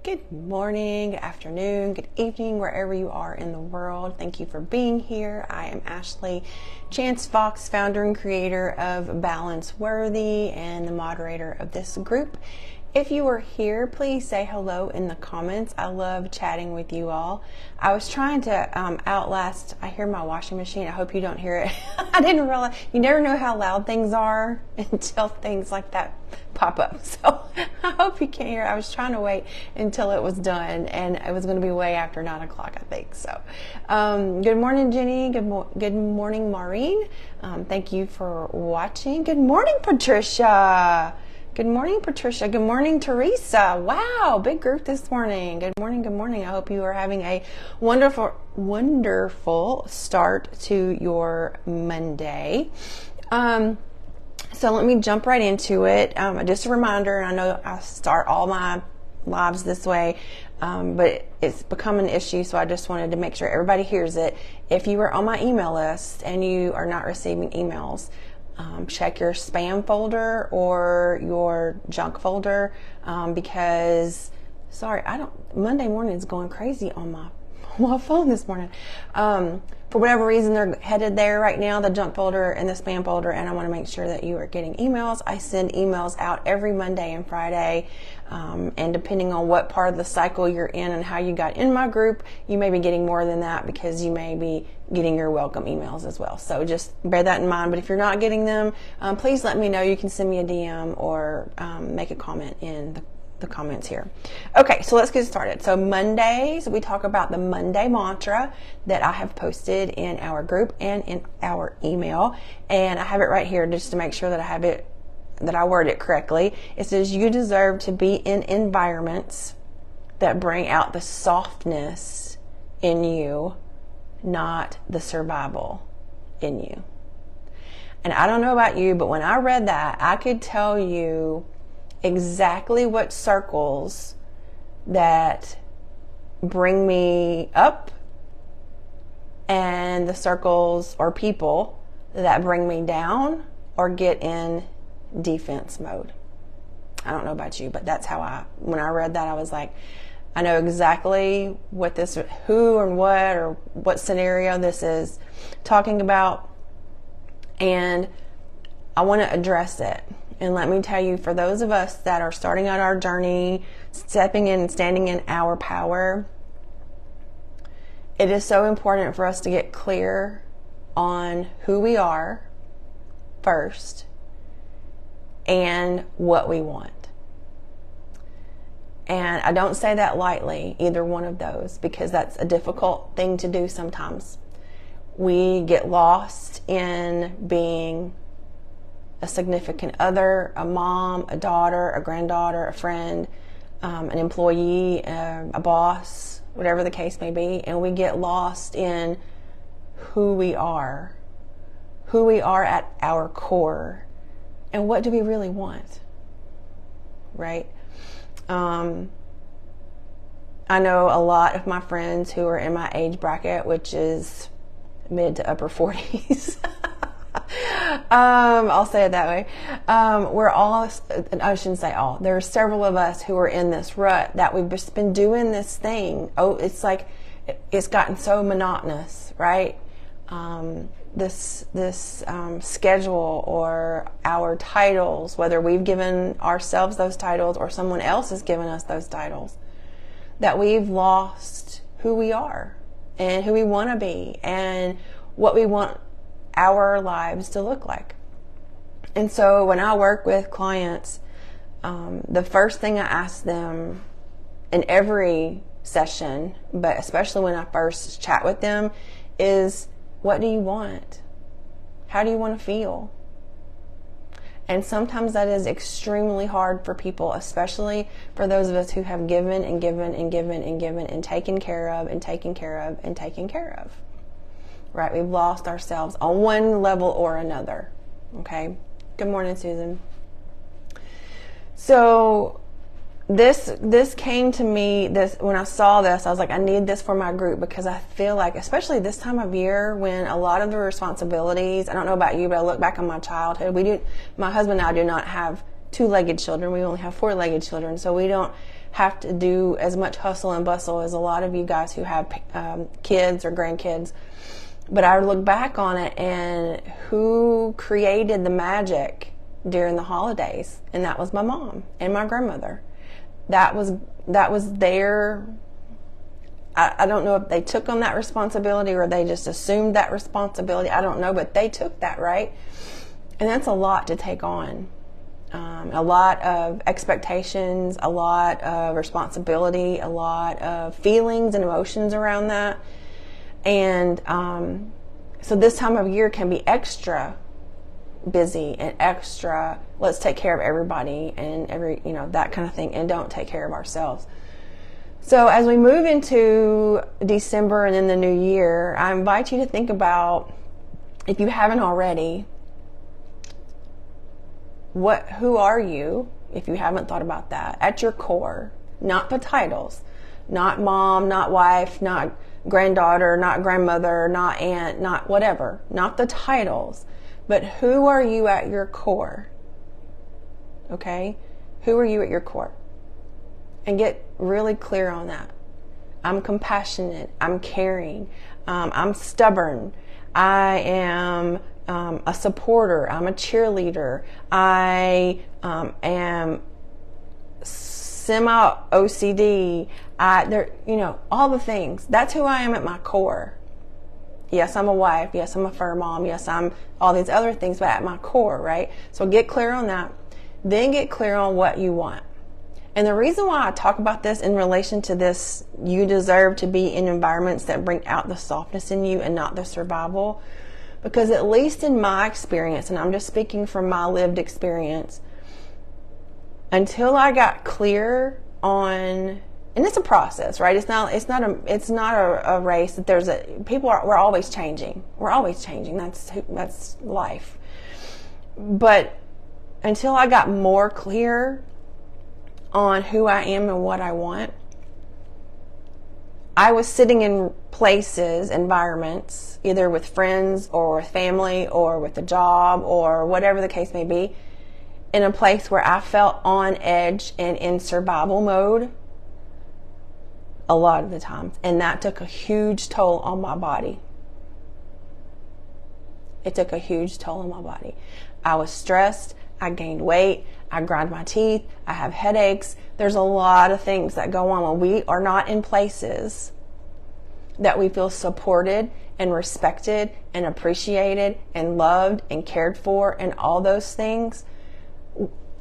Good morning, good afternoon, good evening, wherever you are in the world. Thank you for being here. I am Ashley Chance Fox, founder and creator of Balance Worthy and the moderator of this group. If you are here, please say hello in the comments. I love chatting with you all. I was trying to outlast, I hear my washing machine. I hope you don't hear it. I didn't realize, you never know how loud things are until things like that pop up. So I hope you can hear it. I was trying to wait until it was done, and it was going to be way after 9 o'clock, I think. So good morning, Jenny. Good morning, Maureen. Thank you for watching. Good morning, Patricia. Good morning, Patricia. Good morning, Teresa. Wow, big group this morning. Good morning, good morning. I hope you are having a wonderful start to your Monday. So let me jump right into it. Just a reminder, and I know I start all my lives this way, but it's become an issue, so I just wanted to make sure everybody hears it. If you are on my email list and you are not receiving emails, check your spam folder or your junk folder, because Monday morning is going crazy on my phone this morning. For whatever reason, they're headed there right now, the junk folder and the spam folder, and I want to make sure that you are getting emails. I send emails out every Monday and Friday, and depending on what part of the cycle you're in and how you got in my group, you may be getting more than that because you may be getting your welcome emails as well. So just bear that in mind. But if you're not getting them, please let me know. You can send me a DM or make a comment in the comments here. Okay, so let's get started. So Mondays, we talk about the Monday mantra that I have posted in our group and in our email, and I have it right here just to make sure that I word it correctly. It says, you deserve to be in environments that bring out the softness in you, not the survival in you. And I don't know about you, but when I read that, I could tell you exactly what circles that bring me up and the circles or people that bring me down or get in defense mode. I don't know about you, but that's how when I read that, I was like, I know exactly who and what or what scenario this is talking about, and I want to address it. And let me tell you, for those of us that are starting out our journey, stepping in and standing in our power, it is so important for us to get clear on who we are first and what we want. And I don't say that lightly, either one of those, because that's a difficult thing to do sometimes. We get lost in being a significant other, a mom, a daughter, a granddaughter, a friend, an employee, a boss, whatever the case may be, and we get lost in who we are at our core, and what do we really want, right? I know a lot of my friends who are in my age bracket, which is mid to upper 40s. I'll say it that way. We're all, I shouldn't say all, there are several of us who are in this rut that we've just been doing this thing. Oh, it's like, it's gotten so monotonous, right? This schedule or our titles, whether we've given ourselves those titles or someone else has given us those titles, that we've lost who we are and who we want to be and what we want our lives to look like. And so when I work with clients, the first thing I ask them in every session, but especially when I first chat with them, is, what do you want? How do you want to feel? And sometimes that is extremely hard for people, especially for those of us who have given and given and given and given and taken care of and taken care of and taken care of. Right? We've lost ourselves on one level or another. Okay? Good morning, Susan. So this came to me, when I saw this, I was like, I need this for my group, because I feel like, especially this time of year when a lot of the responsibilities, I don't know about you, but I look back on my childhood. My husband and I do not have two-legged children. We only have four-legged children, so we don't have to do as much hustle and bustle as a lot of you guys who have kids or grandkids. But I look back on it, and who created the magic during the holidays? And that was my mom and my grandmother. That was their, I don't know if they took on that responsibility or they just assumed that responsibility. I don't know, but they took that, right? And that's a lot to take on. A lot of expectations, a lot of responsibility, a lot of feelings and emotions around that. And so this time of year can be extra busy and extra, let's take care of everybody and that kind of thing, and don't take care of ourselves. So as we move into December and then the new year, I invite you to think about, if you haven't already, who are you, if you haven't thought about that, at your core, not the titles, not mom, not wife, not granddaughter, not grandmother, not aunt, not whatever, not the titles, but who are you at your core? Okay? Who are you at your core? And get really clear on that. I'm compassionate. I'm caring. I'm stubborn. I am a supporter. I'm a cheerleader. I am semi-OCD. All the things. That's who I am at my core. Yes, I'm a wife. Yes, I'm a fur mom. Yes, I'm all these other things, but at my core, right? So get clear on that. Then get clear on what you want. And the reason why I talk about this in relation to this, you deserve to be in environments that bring out the softness in you and not the survival. Because at least in my experience, and I'm just speaking from my lived experience, until I got clear on, and it's a process, right? It's not a race that we're always changing. We're always changing. That's life. But until I got more clear on who I am and what I want, I was sitting in places, environments, either with friends or with family or with a job or whatever the case may be, in a place where I felt on edge and in survival mode a lot of the times. And that took a huge toll on my body. It took a huge toll on my body. I was stressed. I gained weight. I grind my teeth. I have headaches. There's a lot of things that go on when we are not in places that we feel supported and respected and appreciated and loved and cared for and all those things.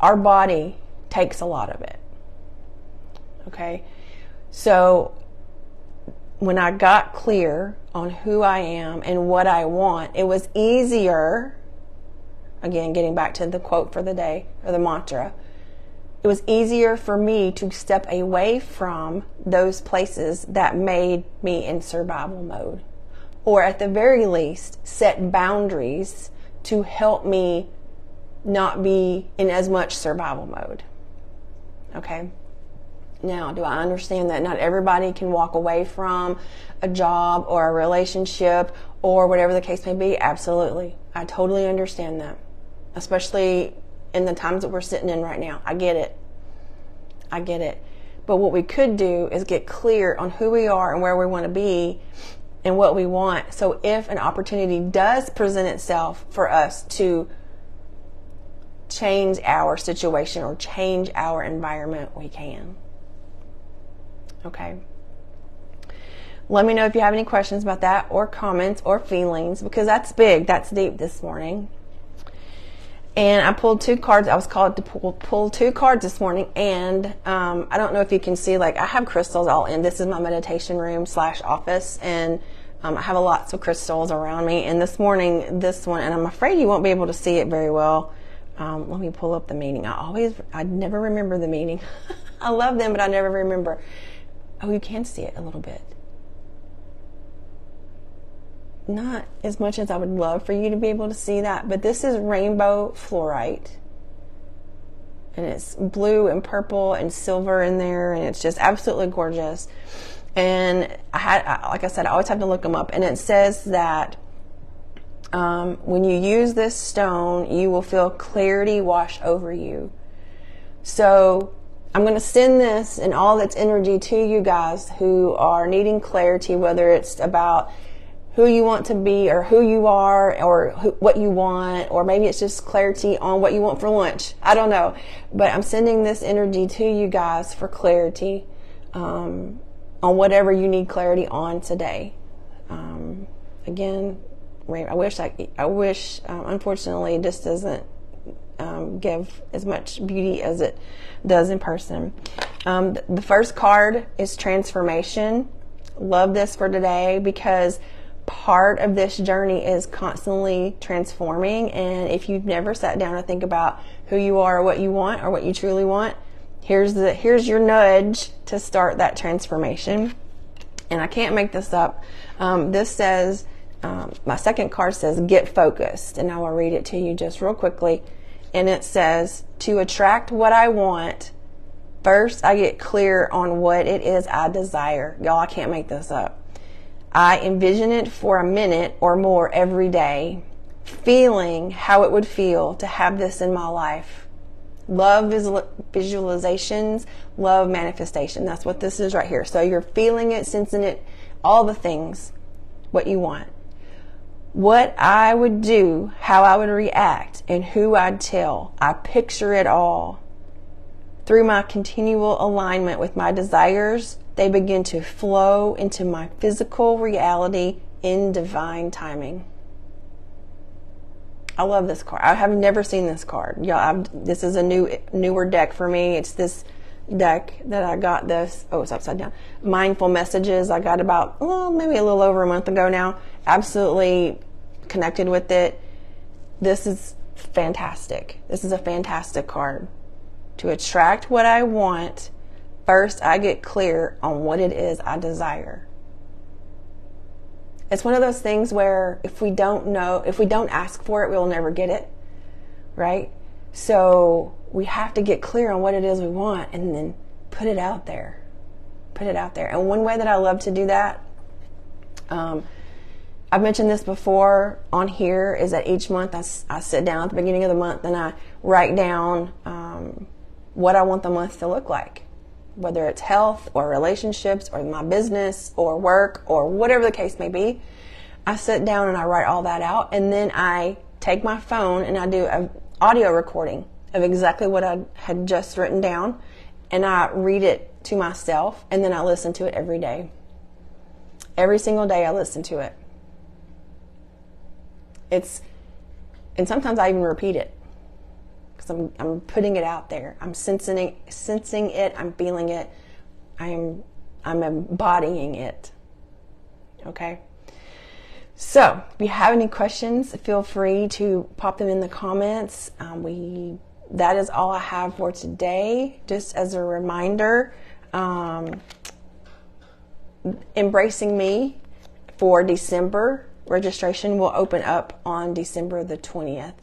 Our body takes a lot of it. Okay? So when I got clear on who I am and what I want, it was easier. Again, getting back to the quote for the day, or the mantra, it was easier for me to step away from those places that made me in survival mode. Or at the very least, set boundaries to help me not be in as much survival mode. Okay? Now, do I understand that not everybody can walk away from a job or a relationship or whatever the case may be? Absolutely. I totally understand that. Especially in the times that we're sitting in right now. I get it. But what we could do is get clear on who we are and where we want to be and what we want. So if an opportunity does present itself for us to change our situation or change our environment, we can. Okay. Let me know if you have any questions about that or comments or feelings, because that's big. That's deep this morning. And I pulled two cards. I was called to pull two cards this morning. And I don't know if you can see, I have crystals all in. This is my meditation room / office. And I have lots of crystals around me. And this morning, this one, and I'm afraid you won't be able to see it very well. Let me pull up the meaning. I never remember the meaning. I love them, but I never remember. Oh, you can see it a little bit. Not as much as I would love for you to be able to see that, but this is rainbow fluorite. And it's blue and purple and silver in there, and it's just absolutely gorgeous. And like I said, I always have to look them up. And it says that when you use this stone, you will feel clarity wash over you. So I'm going to send this and all its energy to you guys who are needing clarity, whether it's about who you want to be or who you are or what you want, or maybe it's just clarity on what you want for lunch. I don't know. But I'm sending this energy to you guys for clarity on whatever you need clarity on today. Again, I wish, unfortunately, this doesn't give as much beauty as it does in person. The first card is transformation. Love this for today because part of this journey is constantly transforming. And if you've never sat down to think about who you are, or what you want, or what you truly want, here's your nudge to start that transformation. And I can't make this up. This says, my second card says, get focused. And I will read it to you just real quickly. And it says, to attract what I want, first I get clear on what it is I desire. Y'all, I can't make this up. I envision it for a minute or more every day, feeling how it would feel to have this in my life. Love visualizations, love manifestation. That's what this is right here. So you're feeling it, sensing it, all the things, what you want. What I would do, how I would react, and who I'd tell. I picture it all. Through my continual alignment with my desires, they begin to flow into my physical reality in divine timing. I love this card. I have never seen this card. Y'all, this is a newer deck for me. It's this deck that I got this. Oh, it's upside down. Mindful Messages. I got about, maybe a little over a month ago now. Absolutely connected with it. This is fantastic. This is a fantastic card. To attract what I want, first I get clear on what it is I desire. It's one of those things where if we don't ask for it, we'll never get it, right? So we have to get clear on what it is we want and then put it out there. Put it out there. And one way that I love to do that, I've mentioned this before on here, is that each month I sit down at the beginning of the month and I write down what I want the month to look like. Whether it's health or relationships or my business or work or whatever the case may be, I sit down and I write all that out, and then I take my phone and I do an audio recording of exactly what I had just written down, and I read it to myself, and then I listen to it every day. Every single day I listen to it. And sometimes I even repeat it. Because I'm putting it out there. I'm sensing it. I'm feeling it. I'm embodying it. Okay? So, if you have any questions, feel free to pop them in the comments. That is all I have for today. Just as a reminder, Embracing Me for December registration will open up on November the 20th.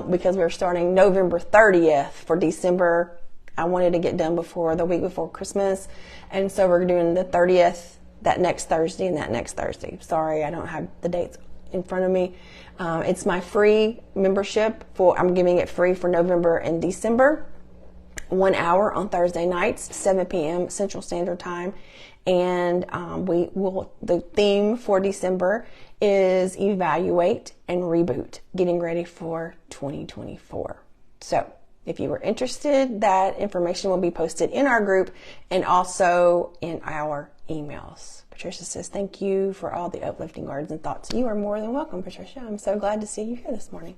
Because we're starting November 30th for December. I wanted to get done before the week before Christmas. And so we're doing the 30th, that next Thursday and that next Thursday. Sorry, I don't have the dates in front of me. It's my free membership. I'm giving it free for November and December. 1 hour on Thursday nights, 7 p.m. Central Standard Time. And the theme for December is Evaluate and Reboot, getting ready for 2024. So if you were interested, that information will be posted in our group and also in our emails. Patricia says, thank you for all the uplifting words and thoughts. You are more than welcome, Patricia. I'm so glad to see you here this morning.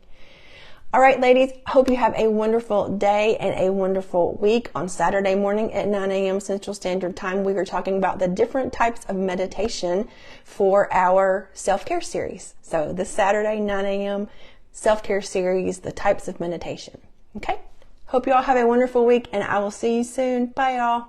All right, ladies, hope you have a wonderful day and a wonderful week. On Saturday morning at 9 a.m. Central Standard Time, we are talking about the different types of meditation for our self-care series. So this Saturday, 9 a.m., self-care series, the types of meditation. Okay? Hope you all have a wonderful week, and I will see you soon. Bye, y'all.